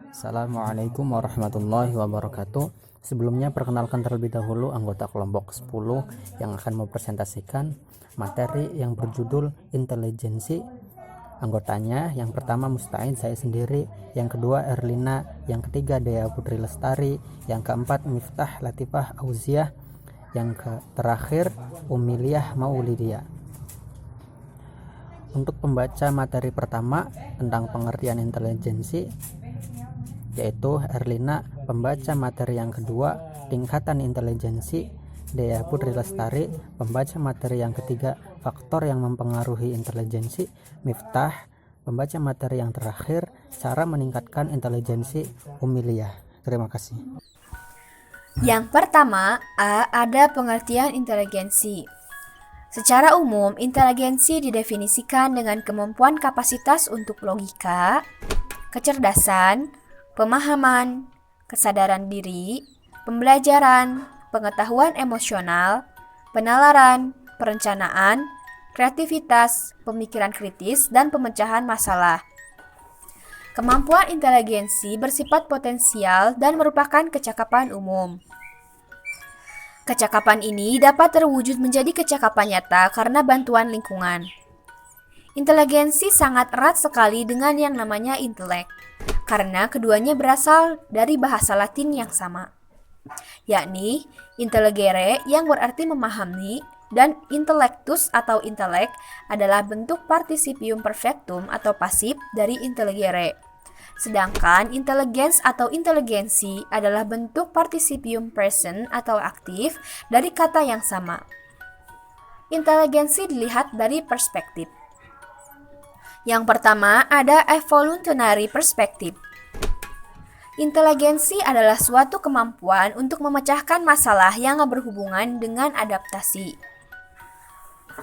Assalamualaikum warahmatullahi wabarakatuh. Sebelumnya perkenalkan terlebih dahulu anggota kelompok 10 yang akan mempresentasikan materi yang berjudul intelijensi. Anggotanya yang pertama Musta'in, saya sendiri, yang kedua Erlina, yang ketiga Dea Putri Lestari, yang keempat Miftah Latifah Auziah, yang terakhir Umiliyah Maulidiyah. Untuk pembaca materi pertama tentang pengertian intelijensi, yaitu Erlina, pembaca materi yang kedua tingkatan intelijensi, Dea Putri Lestari, pembaca materi yang ketiga faktor yang mempengaruhi intelijensi, Miftah, pembaca materi yang terakhir cara meningkatkan intelijensi, Umiliyah. Terima kasih. Yang pertama, ada pengertian inteligensi. Secara umum, inteligensi didefinisikan dengan kemampuan kapasitas untuk logika, kecerdasan, pemahaman, kesadaran diri, pembelajaran, pengetahuan emosional, penalaran, perencanaan, kreativitas, pemikiran kritis, dan pemecahan masalah. Kemampuan inteligensi bersifat potensial dan merupakan kecakapan umum. Kecakapan ini dapat terwujud menjadi kecakapan nyata karena bantuan lingkungan. Inteligensi sangat erat sekali dengan yang namanya intelek, karena keduanya berasal dari bahasa Latin yang sama, yakni intelligere yang berarti memahami, dan intellectus atau intelek adalah bentuk participium perfectum atau pasif dari intelligere. Sedangkan intelligens atau inteligensi adalah bentuk participium present atau aktif dari kata yang sama. Inteligensi dilihat dari perspektif. Yang pertama ada evolutionary perspective. Inteligensi adalah suatu kemampuan untuk memecahkan masalah yang berhubungan dengan adaptasi.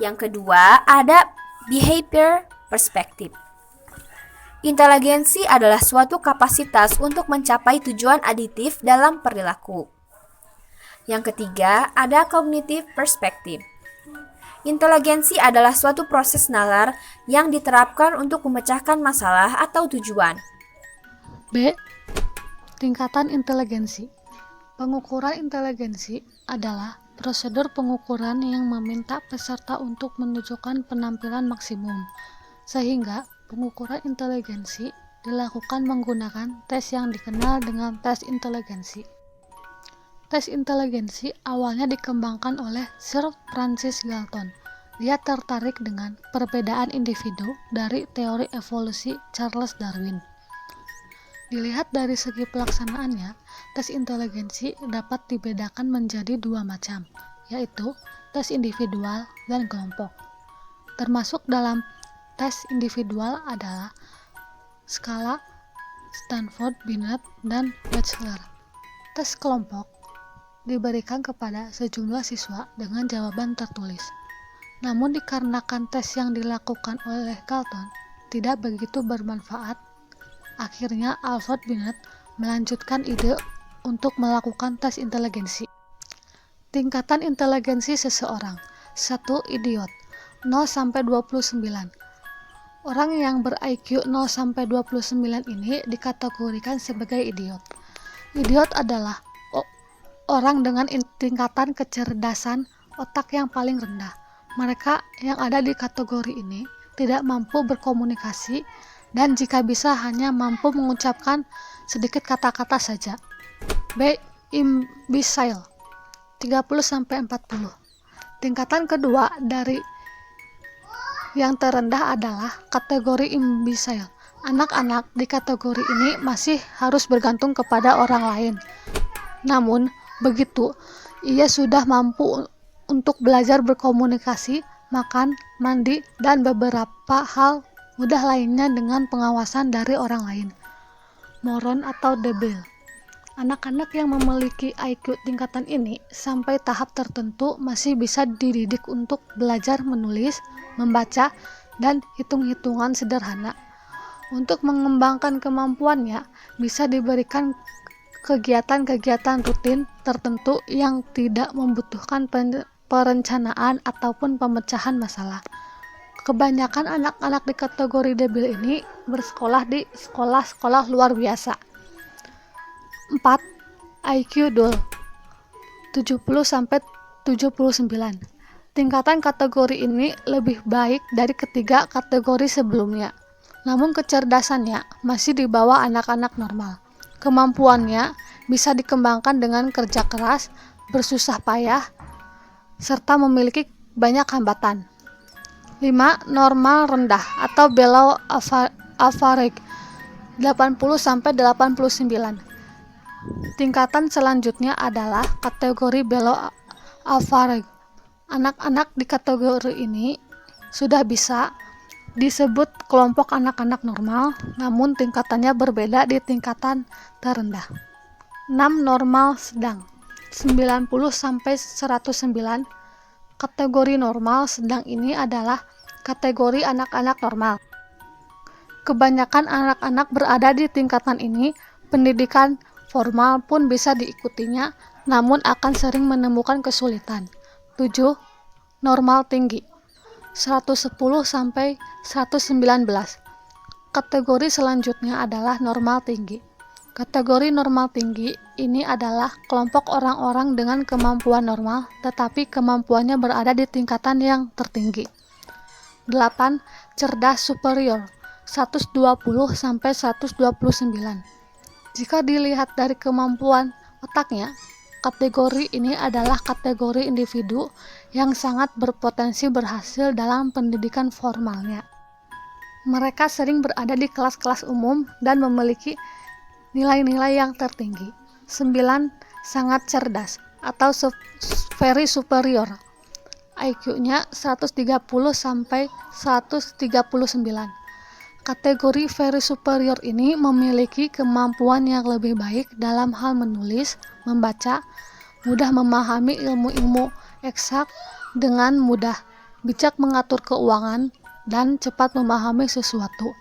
Yang kedua ada behavior perspective. Inteligensi adalah suatu kapasitas untuk mencapai tujuan aditif dalam perilaku. Yang ketiga, ada cognitive perspective. Inteligensi adalah suatu proses nalar yang diterapkan untuk memecahkan masalah atau tujuan. B. Tingkatan inteligensi. Pengukuran inteligensi adalah prosedur pengukuran yang meminta peserta untuk menunjukkan penampilan maksimum, sehingga pengukuran inteligensi dilakukan menggunakan tes yang dikenal dengan tes inteligensi. Tes inteligensi awalnya dikembangkan oleh Sir Francis Galton. Dia tertarik dengan perbedaan individu dari teori evolusi Charles Darwin. Dilihat dari segi pelaksanaannya, tes inteligensi dapat dibedakan menjadi dua macam, yaitu tes individual dan kelompok. Termasuk dalam tes individual adalah skala Stanford, Binet, dan Wechsler. Tes kelompok diberikan kepada sejumlah siswa dengan jawaban tertulis. Namun dikarenakan tes yang dilakukan oleh Galton tidak begitu bermanfaat, akhirnya Alfred Binet melanjutkan ide untuk melakukan tes inteligensi. Tingkatan inteligensi seseorang. 1. Idiot 0-29. Orang yang ber-IQ 0-29 ini dikategorikan sebagai idiot. Idiot adalah orang dengan tingkatan kecerdasan otak yang paling rendah. Mereka yang ada di kategori ini tidak mampu berkomunikasi dan jika bisa hanya mampu mengucapkan sedikit kata-kata saja. B. Imbecile 30-40. Tingkatan kedua dari yang terendah adalah kategori imbecile. Anak-anak di kategori ini masih harus bergantung kepada orang lain. Namun, begitu ia sudah mampu untuk belajar berkomunikasi, makan, mandi, dan beberapa hal mudah lainnya dengan pengawasan dari orang lain. Moron atau debil. Anak-anak yang memiliki IQ tingkatan ini sampai tahap tertentu masih bisa dididik untuk belajar menulis, membaca, dan hitung-hitungan sederhana. Untuk mengembangkan kemampuannya, bisa diberikan kegiatan-kegiatan rutin tertentu yang tidak membutuhkan perencanaan ataupun pemecahan masalah. Kebanyakan anak-anak di kategori debil ini bersekolah di sekolah-sekolah luar biasa. 4. IQ DUL 70-79. Tingkatan kategori ini lebih baik dari ketiga kategori sebelumnya. Namun kecerdasannya masih di bawah anak-anak normal. Kemampuannya bisa dikembangkan dengan kerja keras, bersusah payah, serta memiliki banyak hambatan. 5. Normal rendah atau below average 80-89. Tingkatan selanjutnya adalah kategori below average. Anak-anak di kategori ini sudah bisa disebut kelompok anak-anak normal, namun tingkatannya berbeda di tingkatan terendah. 6. Normal sedang 90-109. Kategori normal sedang ini adalah kategori anak-anak normal. Kebanyakan anak-anak berada di tingkatan ini. Pendidikan formal pun bisa diikutinya, namun akan sering menemukan kesulitan. 7. Normal tinggi 110-119. Kategori selanjutnya adalah normal tinggi. Kategori normal tinggi ini adalah kelompok orang-orang dengan kemampuan normal, tetapi kemampuannya berada di tingkatan yang tertinggi. 8. Cerdas superior 120-129. Jika dilihat dari kemampuan otaknya, kategori ini adalah kategori individu yang sangat berpotensi berhasil dalam pendidikan formalnya. Mereka sering berada di kelas-kelas umum dan memiliki nilai-nilai yang tertinggi. 9. Sangat cerdas atau very superior. IQ-nya 130-139. Kategori very superior ini memiliki kemampuan yang lebih baik dalam hal menulis, membaca, mudah memahami ilmu-ilmu eksak dengan mudah, bijak mengatur keuangan, dan cepat memahami sesuatu.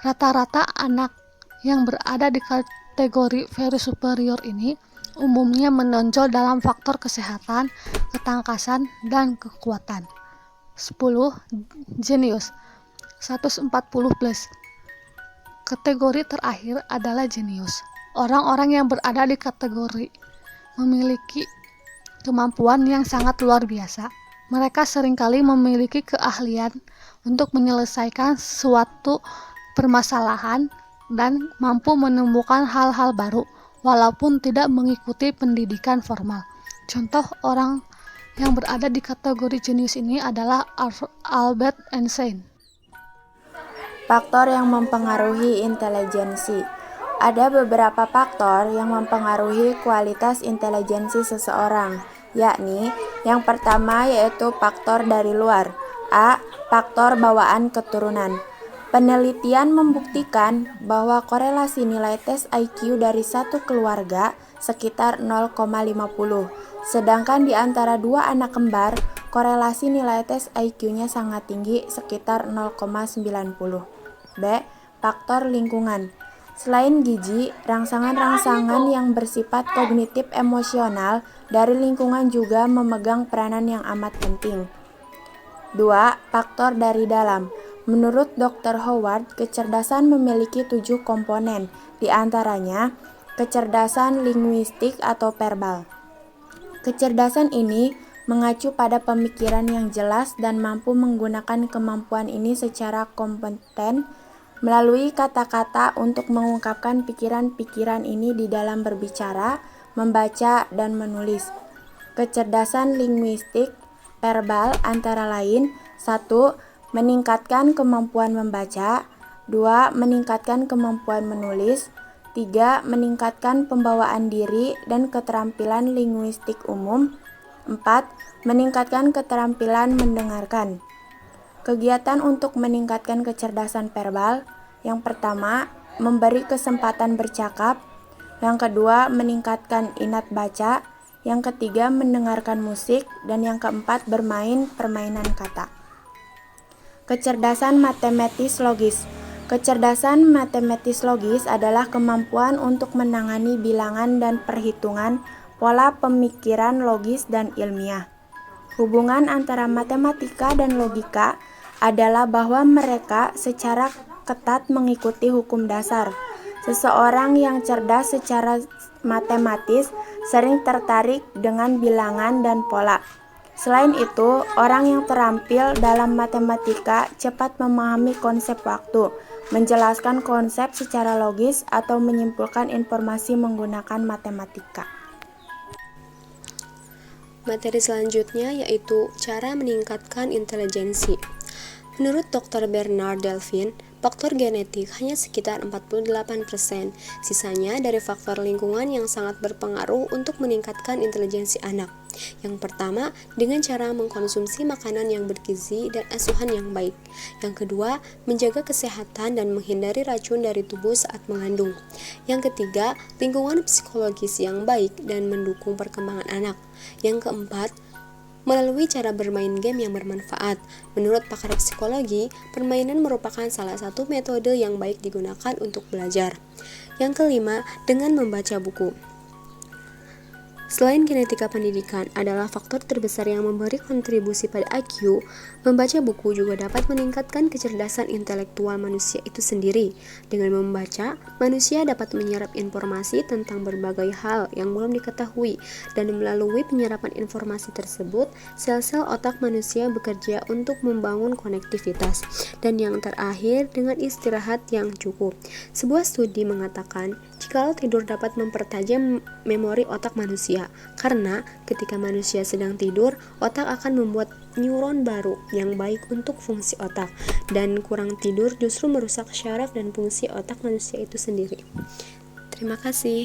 Rata-rata anak yang berada di kategori very superior ini umumnya menonjol dalam faktor kesehatan, ketangkasan, dan kekuatan. 10. Jenius 140+. Kategori terakhir adalah jenius. Orang-orang yang berada di kategori memiliki kemampuan yang sangat luar biasa. Mereka seringkali memiliki keahlian untuk menyelesaikan suatu permasalahan dan mampu menemukan hal-hal baru walaupun tidak mengikuti pendidikan formal. Contoh orang yang berada di kategori jenius ini adalah Albert Einstein. Faktor yang mempengaruhi intelijensi. Ada beberapa faktor yang mempengaruhi kualitas intelijensi seseorang, yakni yang pertama yaitu faktor dari luar. A. Faktor bawaan keturunan. Penelitian membuktikan bahwa korelasi nilai tes IQ dari satu keluarga sekitar 0,50. Sedangkan di antara dua anak kembar, korelasi nilai tes IQ-nya sangat tinggi sekitar 0,90. B. Faktor lingkungan. Selain gizi, rangsangan-rangsangan yang bersifat kognitif emosional dari lingkungan juga memegang peranan yang amat penting. 2. Faktor dari dalam. Menurut Dr. Howard, kecerdasan memiliki 7 komponen, di antaranya kecerdasan linguistik atau verbal. Kecerdasan ini mengacu pada pemikiran yang jelas dan mampu menggunakan kemampuan ini secara kompeten melalui kata-kata untuk mengungkapkan pikiran-pikiran ini di dalam berbicara, membaca, dan menulis. Kecerdasan linguistik verbal antara lain 1. Meningkatkan kemampuan membaca, 2. Meningkatkan kemampuan menulis, 3. Meningkatkan pembawaan diri dan keterampilan linguistik umum, 4. Meningkatkan keterampilan mendengarkan. Kegiatan untuk meningkatkan kecerdasan verbal, yang pertama, memberi kesempatan bercakap, yang kedua, meningkatkan inat baca, yang ketiga, mendengarkan musik, dan yang keempat, bermain permainan kata. Kecerdasan matematis logis. Kecerdasan matematis logis adalah kemampuan untuk menangani bilangan dan perhitungan, pola pemikiran logis dan ilmiah. Hubungan antara matematika dan logika adalah bahwa mereka secara ketat mengikuti hukum dasar. Seseorang yang cerdas secara matematis sering tertarik dengan bilangan dan pola. Selain itu, orang yang terampil dalam matematika cepat memahami konsep waktu, menjelaskan konsep secara logis, atau menyimpulkan informasi menggunakan matematika. Materi selanjutnya yaitu cara meningkatkan intelijensi. Menurut Dr. Bernard Delvin, faktor genetik hanya sekitar 48%, sisanya dari faktor lingkungan yang sangat berpengaruh untuk meningkatkan intelijensi anak. Yang pertama, dengan cara mengkonsumsi makanan yang bergizi dan asuhan yang baik. Yang kedua, menjaga kesehatan dan menghindari racun dari tubuh saat mengandung. Yang ketiga, lingkungan psikologis yang baik dan mendukung perkembangan anak. Yang keempat, melalui cara bermain game yang bermanfaat. Menurut pakar psikologi, permainan merupakan salah satu metode yang baik digunakan untuk belajar. Yang kelima, dengan membaca buku. Selain genetika pendidikan adalah faktor terbesar yang memberi kontribusi pada IQ, membaca buku juga dapat meningkatkan kecerdasan intelektual manusia itu sendiri. Dengan membaca, manusia dapat menyerap informasi tentang berbagai hal yang belum diketahui, dan melalui penyerapan informasi tersebut, sel-sel otak manusia bekerja untuk membangun konektivitas. Dan yang terakhir, dengan istirahat yang cukup. Sebuah studi mengatakan, jikalau tidur dapat mempertajam memori otak manusia, karena ketika manusia sedang tidur, otak akan membuat neuron baru yang baik untuk fungsi otak, dan kurang tidur justru merusak syaraf dan fungsi otak manusia itu sendiri. Terima kasih.